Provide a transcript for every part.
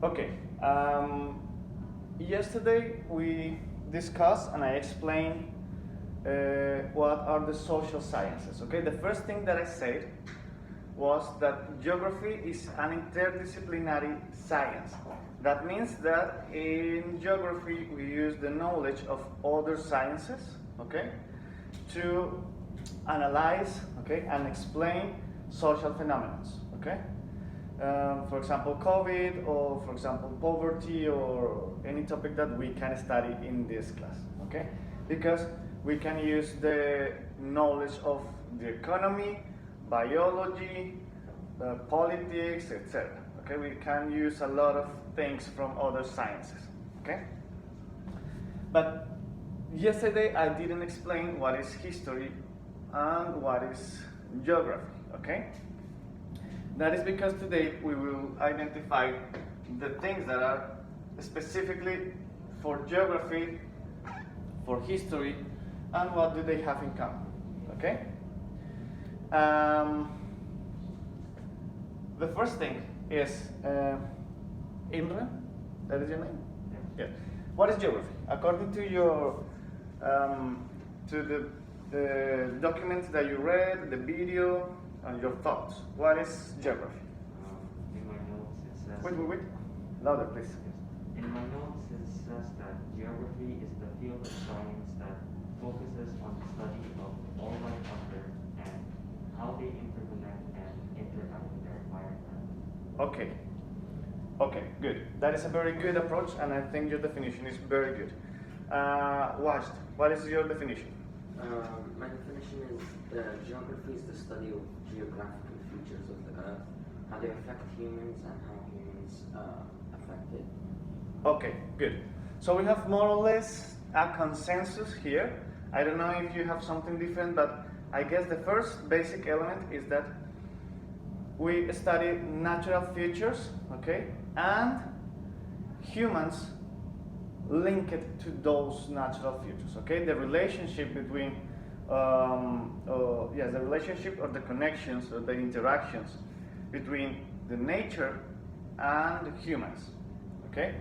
Okay. Yesterday we discussed and I explained what are the social sciences. Okay. The first thing that I said was that geography is an interdisciplinary science. That means that in geography we use the knowledge of other sciences, okay, to analyze, okay, and explain social phenomena, okay. For example, COVID, or for example, poverty, or any topic that we can study in this class, okay? Because we can use the knowledge of the economy, biology, politics, etc. Okay, we can use a lot of things from other sciences, okay? But yesterday I didn't explain what is history and what is geography, okay? That is because today we will identify the things that are specifically for geography, for history, and what do they have in common, okay? The first thing is Imre, that is your name? Yeah. What is geography? According to your to the documents that you read, the video, and your thoughts, what is geography? In my notes it says... Wait. Louder, please. Yes. In my notes it says that geography is the field of science that focuses on the study of all life on Earth and how they interconnect and interact with their environment. Okay, good. That is a very good approach, and I think your definition is very good. Washed, what is your definition? My definition is that geography is the study of geographical features of the Earth, how they affect humans and how humans affect it. Okay, good. So we have more or less a consensus here. I don't know if you have something different, but I guess the first basic element is that we study natural features, okay, and humans link it to those natural features, okay? The relationship between, the relationship or the connections or the interactions between the nature and humans, okay?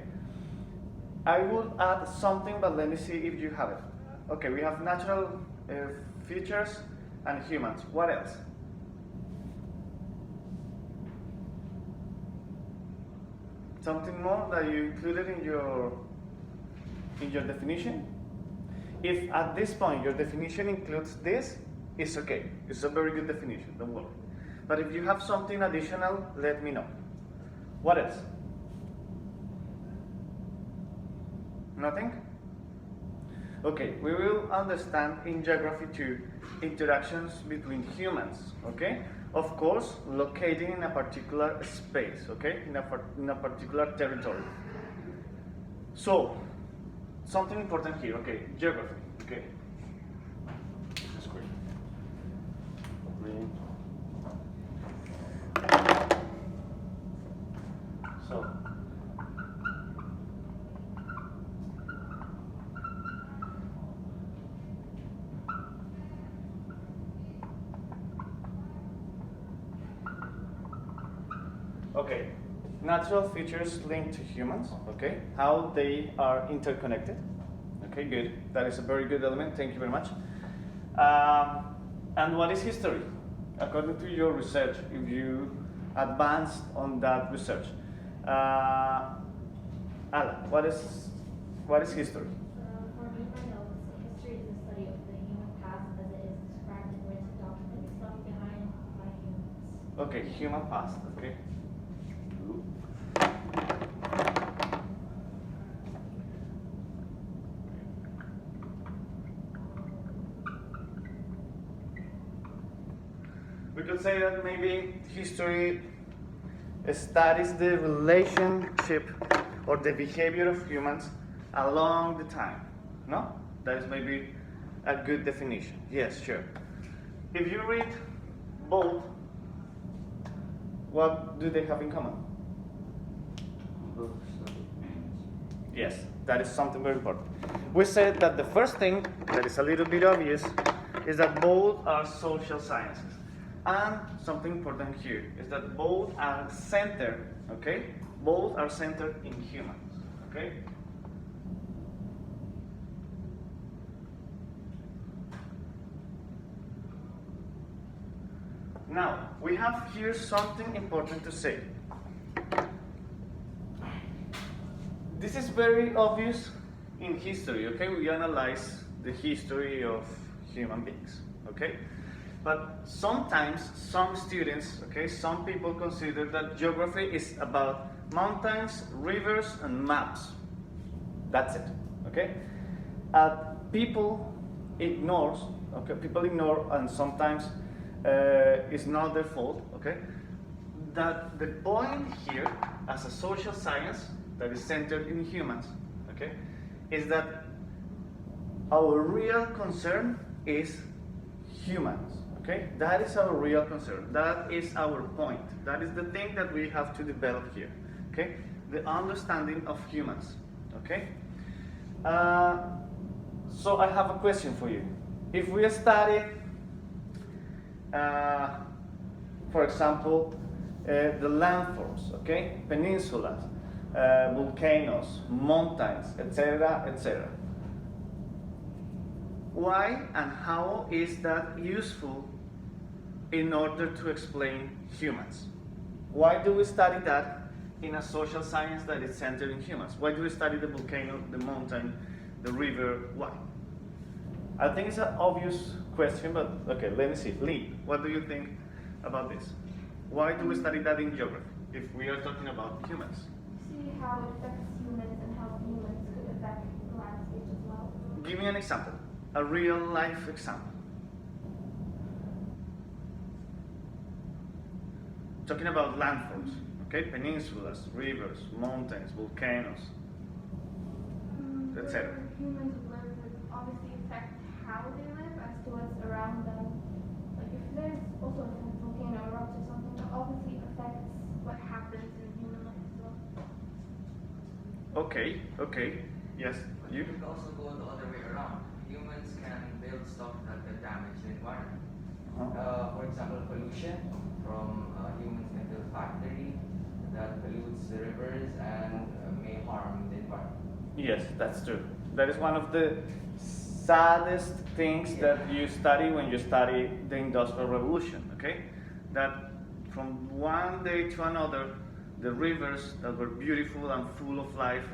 I will add something, but let me see if you have it. Okay, we have natural features and humans. What else? Something more that you included in your definition? If at this point your definition includes this, it's okay. It's a very good definition, don't worry. But if you have something additional, let me know. What else? Nothing? Okay, we will understand in geography too interactions between humans, okay? Of course, located in a particular space, okay? In a particular territory. So, something important here, okay? Geography, okay? This is great. So, okay, natural features linked to humans, okay, how they are interconnected. Okay, good. That is a very good element. Thank you very much. And what is history? According to your research, if you advanced on that research. Ala, what is history? For me, my notes, history is the study of the human past as it is described in written documents left behind by humans. Okay, human past, okay. We could say that maybe history studies the relationship or the behavior of humans along the time. No? That is maybe a good definition. Yes, sure. If you read both, what do they have in common? Yes, that is something very important. We said that the first thing that is a little bit obvious is that both are social sciences. And something important here is that both are centered, okay? Both are centered in humans. Okay? Now, we have here something important to say. This is very obvious in history, okay? We analyze the history of human beings, okay? But sometimes some students, okay, some people consider that geography is about mountains, rivers, and maps. That's it, okay? People ignore, and sometimes it's not their fault, okay? That the point here, as a social science that is centered in humans, okay, is that our real concern is humans, okay? That is our real concern. That is our point. That is the thing that we have to develop here, okay? The understanding of humans, okay? So I have a question for you. If we study, for example, the landforms, okay, peninsulas, volcanoes, mountains, etc., etc. Why and how is that useful in order to explain humans? Why do we study that in a social science that is centered in humans? Why do we study the volcano, the mountain, the river? Why? I think it's an obvious question, but okay, let me see. Lee, what do you think about this? Why do we study that in geography if we are talking about humans? See how it affects humans and how humans could affect the landscape as well. Give me an example, a real life example. Talking about landforms, okay, peninsulas, rivers, mountains, volcanoes, etc. Where humans live would obviously affect how they live as to what's around them. Like if there's also a volcano erupts or something, that obviously affects what happens in human life as well. Okay, yes, you? It could also go the other way around. Humans can build stuff that can damage the environment. For example, pollution from humans can build factory that pollutes the rivers and may harm the environment. Yes, that's true. That is one of the saddest things that you study when you study the Industrial Revolution, okay? That from one day to another, the rivers that were beautiful and full of life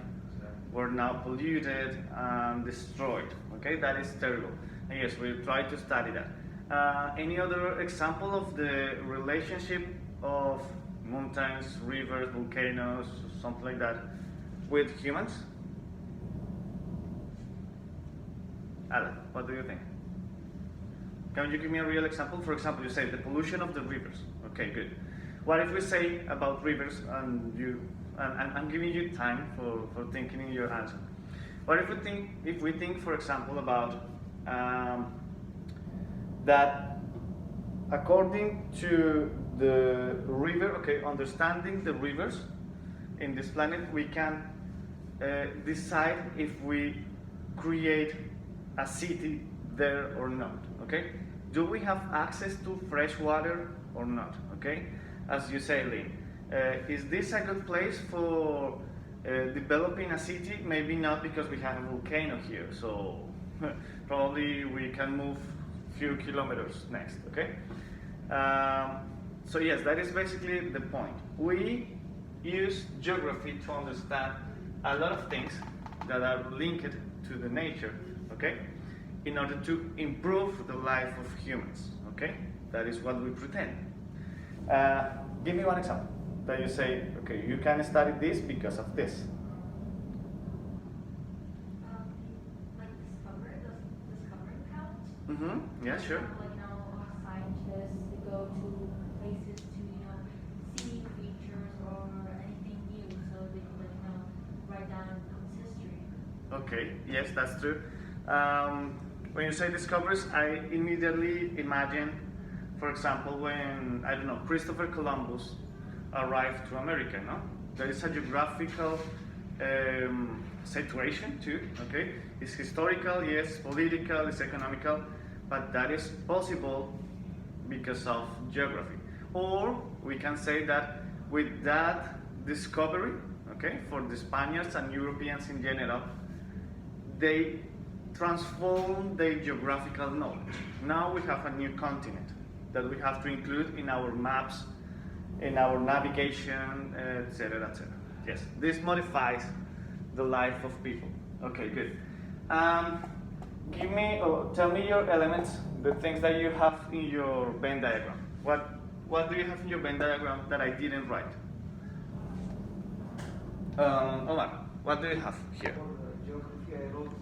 were now polluted and destroyed, okay? That is terrible. And yes, we try to study that. Any other example of the relationship of mountains, rivers, volcanoes, something like that, with humans? Alan, what do you think? Can you give me a real example? For example, you say the pollution of the rivers. Okay, good. What if we say about rivers and I'm giving you time for thinking in your answer. What if we think, for example, about that according to the river, okay, understanding the rivers in this planet, we can decide if we create a city there or not, okay? Do we have access to fresh water or not, okay? As you say, Lynn, is this a good place for developing a city? Maybe not, because we have a volcano here, so probably we can move few kilometers next, okay? So yes, that is basically the point. We use geography to understand a lot of things that are linked to the nature, okay? In order to improve the life of humans, okay? That is what we pretend. Give me one example that you say, okay, you can study this because of this. Like discovering count. Mm-hmm. Yeah, sure. Like now, scientists they go to places to see features or anything new, so they can write down its history. Okay. Yes, that's true. When you say discoveries, I immediately imagine, for example, when, I don't know, Christopher Columbus arrived to America, no? There is a geographical situation too, okay? It's historical, yes, political, it's economical, but that is possible because of geography. Or we can say that with that discovery, okay, for the Spaniards and Europeans in general, they transformed their geographical knowledge. Now we have a new continent that we have to include in our maps, in our navigation, etc., etc. Yes, this modifies the life of people. Okay, good. Give me, tell me your elements, the things that you have in your Venn diagram. What do you have in your Venn diagram that I didn't write? Omar, what do you have here? For geography, I wrote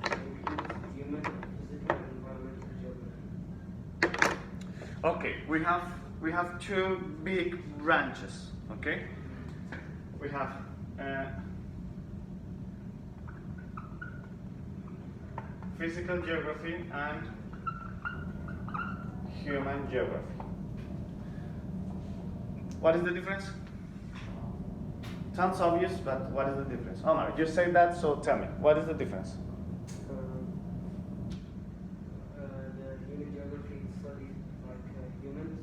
includes human, physical, and environmental geography. Okay, we have two big branches. Okay, we have physical geography and human geography. What is the difference? Sounds obvious, but what is the difference? Omar, you say that, so tell me, what is the difference? The human geography studies like humans.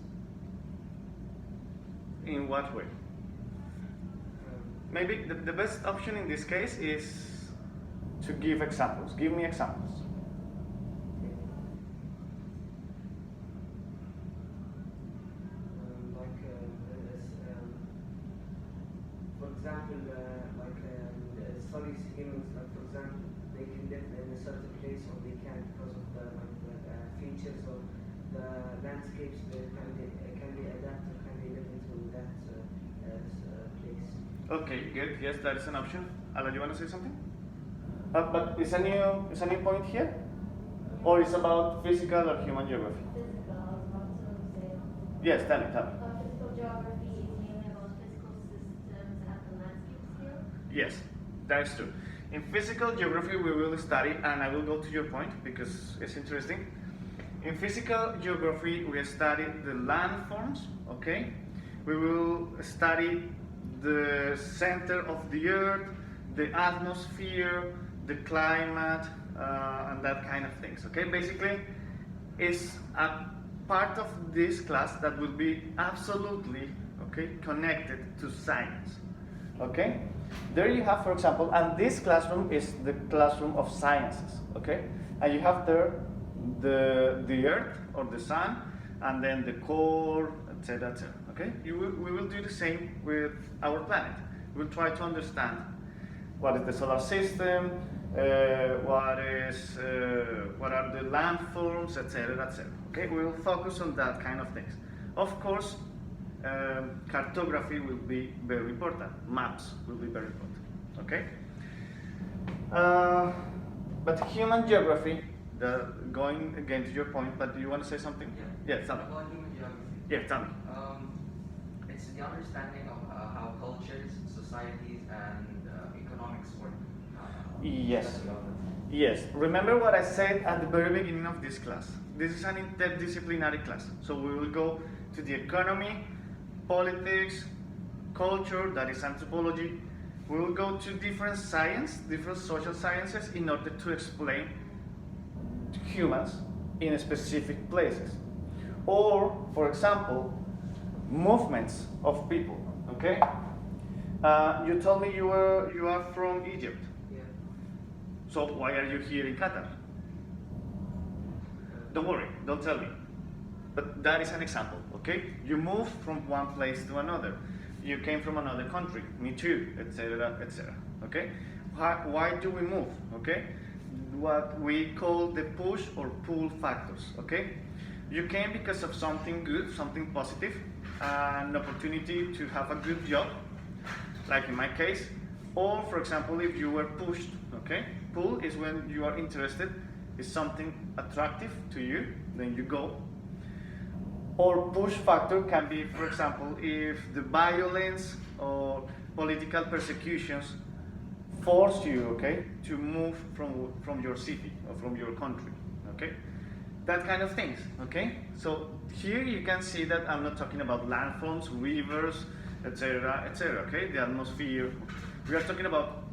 In what way? Maybe the best option in this case is to give examples. Give me examples. For example, studies humans, like for example, they can live in a certain place or they can't because of the features or the landscapes that can be adapted, can be lived into that place. Okay, good. Yes, that is an option. Alan, you want to say something? But is a new point here, or is about physical or human geography? Physical, I was about to say. Yes, tell me. Physical geography is mainly about physical systems at the landscape scale. Yes, that is true. In physical geography, we will study, and I will go to your point because it's interesting. In physical geography, we study the landforms. Okay, we will study the center of the Earth, the atmosphere, the climate, and that kind of things. Okay, basically, it's a part of this class that will be absolutely connected to science. Okay, there you have, for example, and this classroom is the classroom of sciences. Okay, and you have there the Earth or the Sun, and then the core, etc., etc. Okay, we will do the same with our planet. We'll try to understand what is the solar system, what are the landforms, etc., etc. Okay, we will focus on that kind of things. Of course, cartography will be very important. Maps will be very important. Okay. But human geography, going again to your point. But do you want to say something? Yeah. Yeah, tell me. About human geography. Yeah, tell me. It's the understanding of how cultures, societies, and economics work. Yes. That's geography. Yes, remember what I said at the very beginning of this class. This is an interdisciplinary class. So we will go to the economy, politics, culture, that is anthropology. We will go to different social sciences in order to explain humans in specific places. Or, for example, movements of people, okay? You told me you are from Egypt. Yeah. So why are you here in Qatar? Don't worry, don't tell me. But that is an example, okay? You moved from one place to another. You came from another country, me too, etc., etc., okay? Why do we move, okay? What we call the push or pull factors, okay? You came because of something good, something positive, an opportunity to have a good job, like in my case, or for example, if you were pushed, okay? Pull is when you are interested, is something attractive to you, then you go. Or push factor can be, for example, if the violence or political persecutions force you, okay, to move from your city or from your country, okay? That kind of things, okay? So here you can see that I'm not talking about landforms, rivers, etc., etc., okay? The atmosphere. We are talking about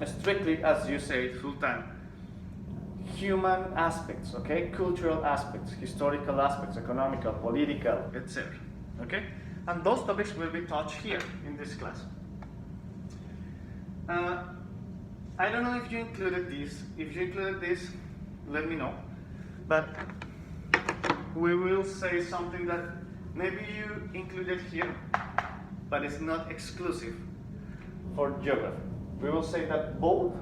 strictly, as you said, Sultan, human aspects, okay? Cultural aspects, historical aspects, economical, political, etc. Okay? And those topics will be touched here in this class. I don't know if you included this. If you included this, let me know. But we will say something that maybe you included here, but it's not exclusive for geography. We will say that both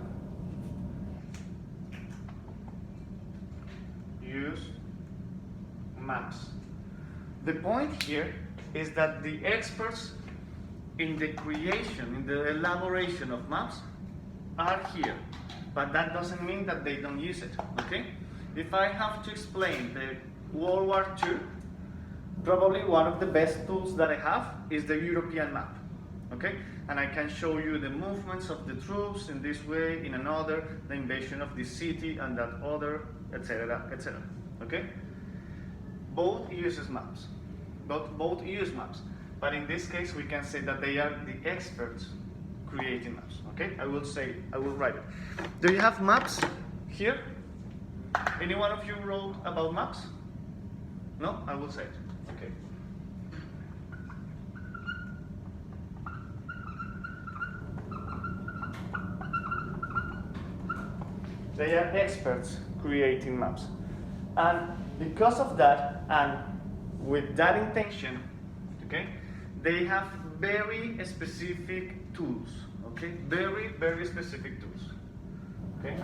use maps. The point here is that the experts in the creation, in the elaboration of maps are here, but that doesn't mean that they don't use it, okay? If I have to explain the World War II, probably one of the best tools that I have is the European map, okay? And I can show you the movements of the troops in this way, in another, the invasion of this city and that other, etc., etc., okay? Both uses maps, both use maps, but in this case we can say that they are the experts creating maps, okay? I will write it. Do you have maps here? Any one of you wrote about maps? No? I will say it, okay. They are experts creating maps. And because of that, and with that intention, okay, they have very specific tools, okay? Very, very specific tools, okay?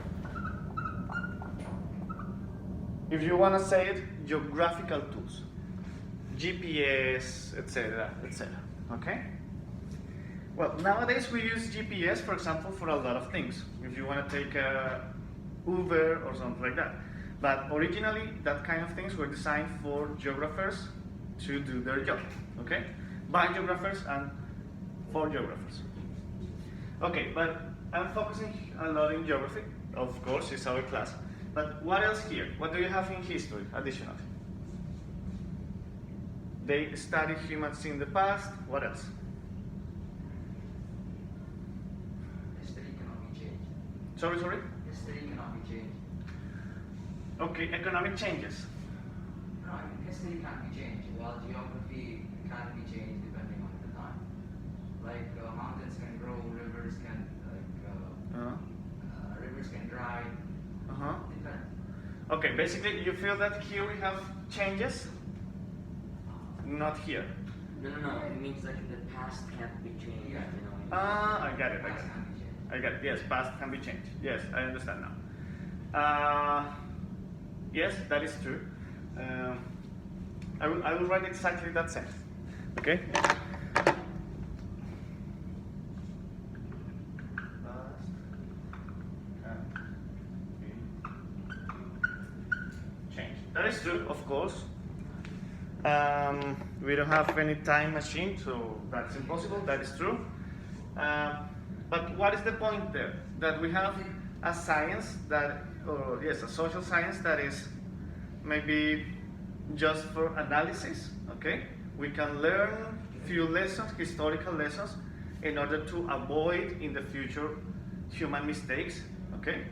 If you want to say it, geographical tools, GPS, etc., etc., okay? Well, nowadays we use GPS, for example, for a lot of things. If you want to take a Uber or something like that. But originally, that kind of things were designed for geographers to do their job, okay? By geographers and for geographers. Okay, but I'm focusing a lot in geography. Of course, it's our class. But what else here? What do you have in history, additionally? They study humans in the past. What else? History cannot be changed. Sorry? History cannot be changed. Okay, economic changes. No, I mean, history can't be changed, while geography can be changed depending on the time. Like mountains can grow, rivers can rivers can dry. Depends. Okay, basically you feel that here we have changes? Not here. No. It means like the past can't be changed. Yeah. You know. I got it. Past can be changed. I got it. Yes, past can be changed. Yes, I understand now. Yes, that is true. I will write exactly that sentence. Okay? That is true, of course. We don't have any time machine, so that's impossible. That is true. But what is the point there? That we have a science that, or yes, a social science that is maybe just for analysis, okay? We can learn few lessons, historical lessons, in order to avoid in the future human mistakes, okay?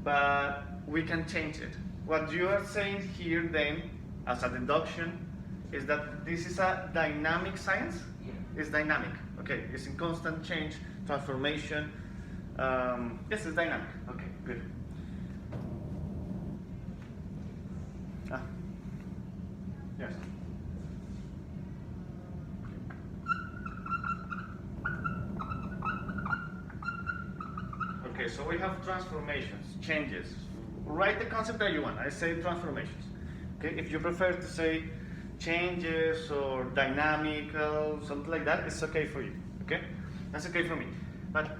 But we can change it. What you are saying here then, as a deduction, is that this is a dynamic science? Yeah. It's dynamic, okay? It's in constant change, transformation. Yes, it's dynamic. Okay, good. Yes. Okay, so we have transformations, changes. Write the concept that you want. I say transformations. Okay, if you prefer to say changes or dynamical, something like that, it's okay for you. Okay, that's okay for me. But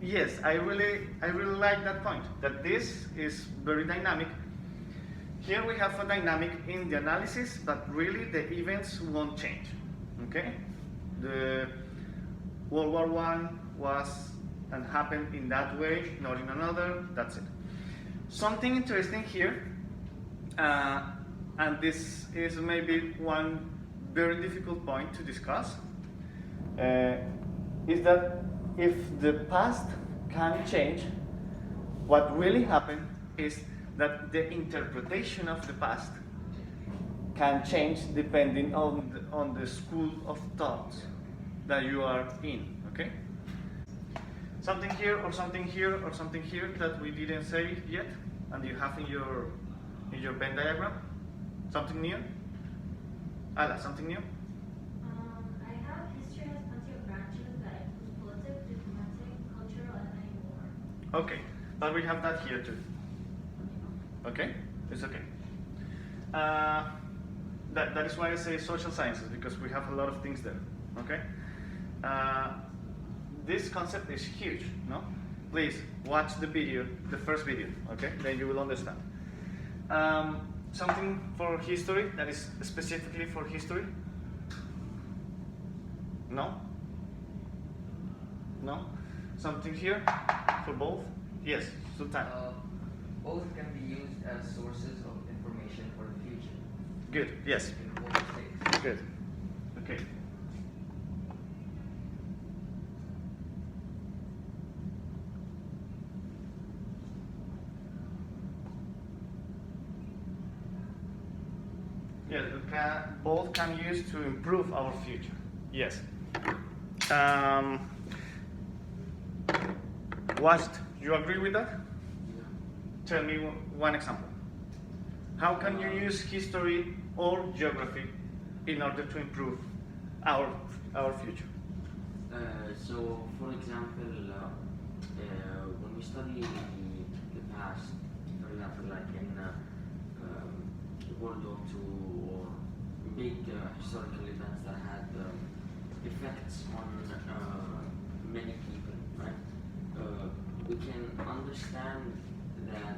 yes, I really like that point. That this is very dynamic. Here we have a dynamic in the analysis, but really the events won't change. Okay, the World War I was and happened in that way, not in another. That's it. Something interesting here, and this is maybe one very difficult point to discuss, is that if the past can change, what really happened is that the interpretation of the past can change depending on the school of thought that you are in, okay? Something here or something here or something here that we didn't say yet and you have in your Venn diagram? Something new? Ala, something new? I have history has plenty of branches that include politics, diplomatic, cultural, and many more. Okay, but we have that here too. Okay? It's okay. That is why I say social sciences, because we have a lot of things there. Okay? This concept is huge, no? Please watch the video, the first video, okay? Then you will understand. Something for history that is specifically for history? No? No? Something here for both? Yes, Sultan. Both can be used as sources of information for the future. Good, yes. In both states. Good. Okay. Yes, both can use to improve our future. Yes. You agree with that? Tell me one example. How can you use history or geography in order to improve our future? So, for example, when we study the past, for example, like in World War II or big historical events that had effects on many people, right? We can understand that.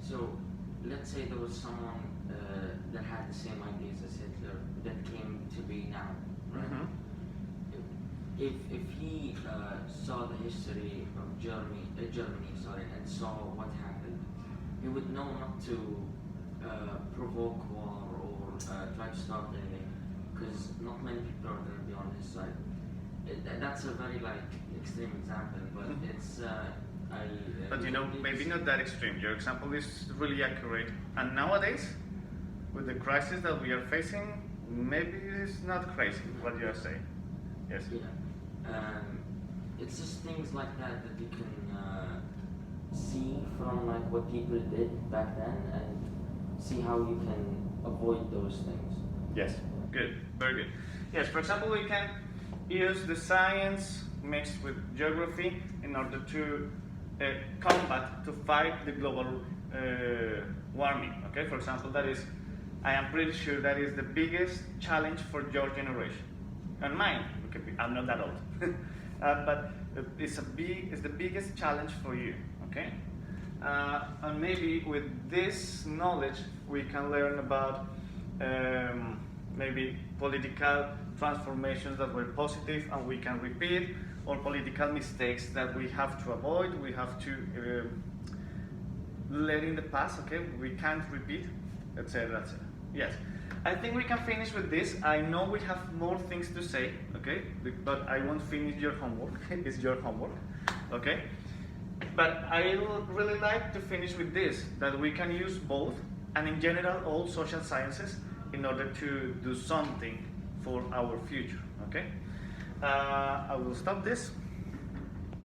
So, let's say there was someone that had the same ideas as Hitler that came to be now, right? Mm-hmm. If he saw the history of Germany, and saw what happened, he would know not to provoke war or try to stop anything, because not many people are going to be on his side. That's a very extreme example, but it's. But maybe not that extreme. Your example is really accurate. And nowadays, with the crisis that we are facing, maybe it's not crazy what you are saying. Yes. Yeah. It's just things like that that you can see from what people did back then and see how you can avoid those things. Yes. Good. Very good. Yes. For example, we can use the science mixed with geography in order to to fight the global warming. Okay. For example, I am pretty sure that is the biggest challenge for your generation and mine. I'm not that old, but it's the biggest challenge for you. Okay. And maybe with this knowledge we can learn about maybe political transformations that were positive and we can repeat, or political mistakes that we have to avoid, we have to let in the past, okay? We can't repeat, etc., etc. Yes. I think we can finish with this. I know we have more things to say, okay? But I won't finish your homework. It's your homework, okay? But I would really like to finish with this, that we can use both, and in general all social sciences, in order to do something for our future, okay? I will stop this.